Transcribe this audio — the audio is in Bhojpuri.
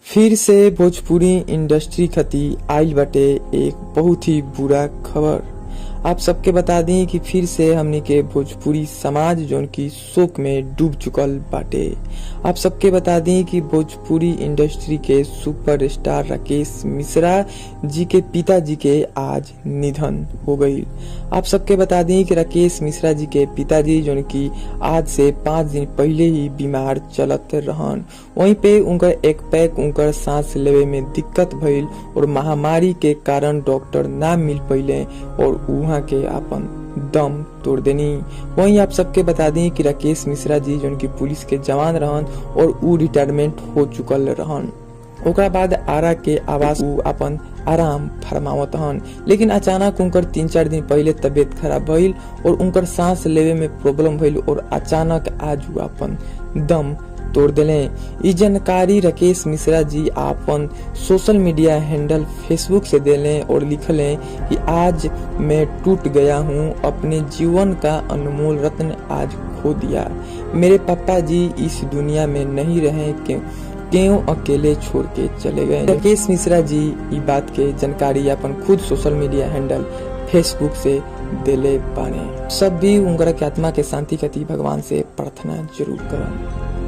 फिर से भोजपुरी इंडस्ट्री खती आइल बाटे एक बहुत ही बुरा खबर। आप सबके बता दी कि फिर से हमनी के भोजपुरी समाज जोन की शोक में डूब चुकल बाटे। आप सबके बता दी कि भोजपुरी इंडस्ट्री के सुपरस्टार राकेश मिश्रा जी के पिताजी के आज निधन हो गई। आप सबके बता दी कि राकेश मिश्रा जी के पिताजी जोन की आज से 5 दिन पहले ही बीमार चलत रहन। वहीं पे उनकर एक पैक उनकर सांस लेवे में दिक्कत भइल और महामारी के कारण डॉक्टर ना मिल पइले और वहाँ के अपन दम तोड़ देनी। वहीं आप सबके बता दी कि राकेश मिश्रा जी जो की पुलिस के जवान रहन और उ रिटायरमेंट हो चुकल रहन। ओकरा बाद आरा के आवास उ अपन आराम फरमावत हन, लेकिन अचानक उनकर 3-4 दिन पहले तबीयत खराब भइल और उनकर सांस लेवे में प्रॉब्लम भइल और अचानक आज उ अपन दम तोड़ दिले। इस जानकारी राकेश मिश्रा जी अपन सोशल मीडिया हैंडल फेसबुक से दिले और लिखले कि आज मैं टूट गया हूँ, अपने जीवन का अनमोल रत्न आज खो दिया। मेरे पापा जी इस दुनिया में नहीं रहे, क्यों अकेले छोड़ के चले गए। राकेश मिश्रा जी ये बात के जानकारी अपन खुद सोशल मीडिया हैंडल फेसबुक से दिले बाने। सब भी उनकर के आत्मा के शांति खातिर भगवान से प्रार्थना जरूर करें।